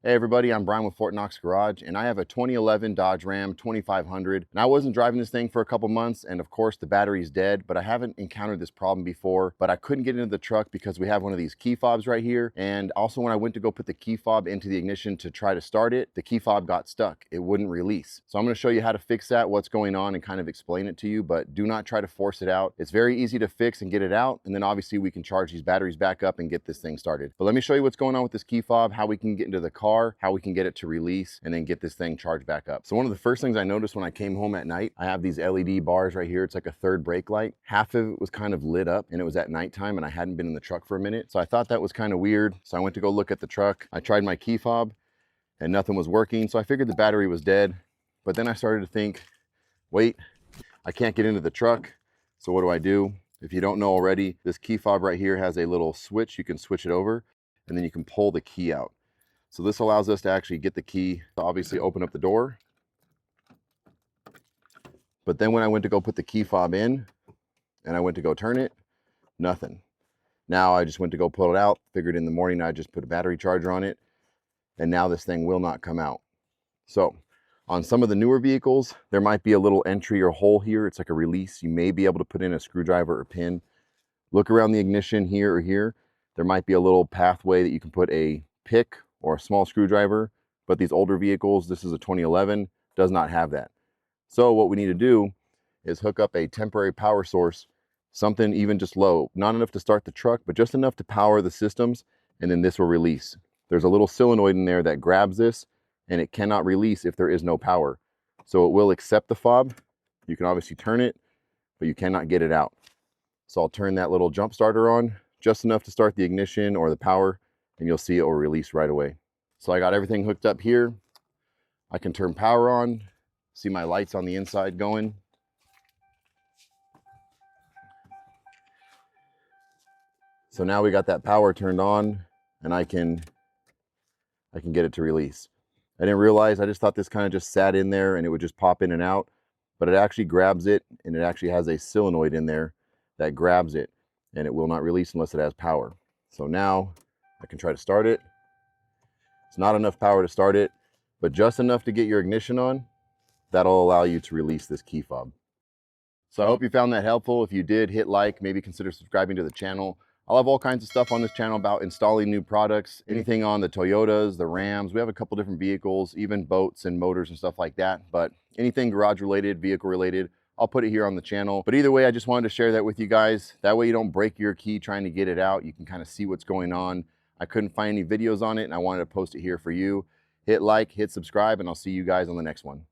Hey everybody, I'm Brian with Fort Knox Garage, and I have a 2011 Dodge Ram 2500. And I wasn't driving this thing for a couple months, and of course the battery's dead, but I haven't encountered this problem before. But I couldn't get into the truck because we have one of these key fobs right here. And also when I went to go put the key fob into the ignition to try to start it, the key fob got stuck. It wouldn't release. So I'm gonna show you how to fix that, what's going on, and kind of explain it to you, but do not try to force it out. It's very easy to fix and get it out, and then obviously we can charge these batteries back up and get this thing started. But let me show you what's going on with this key fob, how we can get into the car, how we can get it to release, and then get this thing charged back up. So one of the first things I noticed when I came home at night, I have these LED bars right here. It's like a third brake light. Half of it was kind of lit up, and it was at nighttime, and I hadn't been in the truck for a minute. So I thought that was kind of weird. So I went to go look at the truck. I tried my key fob, and nothing was working. So I figured the battery was dead. But then I started to think, wait, I can't get into the truck. So what do I do? If you don't know already, this key fob right here has a little switch. You can switch it over, and then you can pull the key out. So this allows us to actually get the key to obviously open up the door. But then when I went to go put the key fob in and I went to go turn it, nothing. Now I just went to go pull it out, figured in the morning I just put a battery charger on it, and now this thing will not come out. So on some of the newer vehicles, there might be a little entry or hole here. It's like a release. You may be able to put in a screwdriver or pin. Look around the ignition here or here. There might be a little pathway that you can put a pick or a small screwdriver, but these older vehicles, this is a 2011, does not have that. So what we need to do is hook up a temporary power source, something even just low, not enough to start the truck, but just enough to power the systems, and then this will release. There's a little solenoid in there that grabs this, and it cannot release if there is no power. So it will accept the fob. You can obviously turn it, but you cannot get it out. So I'll turn that little jump starter on, just enough to start the ignition or the power, and you'll see it will release right away. So I got everything hooked up here. I can turn power on, see my lights on the inside going. So now we got that power turned on, and I can get it to release. I didn't realize, I just thought this kind of just sat in there and it would just pop in and out, but it actually grabs it, and it actually has a solenoid in there that grabs it, and it will not release unless it has power. So now I can try to start it. It's not enough power to start it, but just enough to get your ignition on. That'll allow you to release this key fob. So I hope you found that helpful. If you did, hit like, maybe consider subscribing to the channel. I'll have all kinds of stuff on this channel about installing new products, anything on the Toyotas, the Rams. We have a couple different vehicles, even boats and motors and stuff like that. But anything garage related, vehicle related, I'll put it here on the channel. But either way, I just wanted to share that with you guys. That way you don't break your key trying to get it out. You can kind of see what's going on. I couldn't find any videos on it, and I wanted to post it here for you. Hit like, hit subscribe, and I'll see you guys on the next one.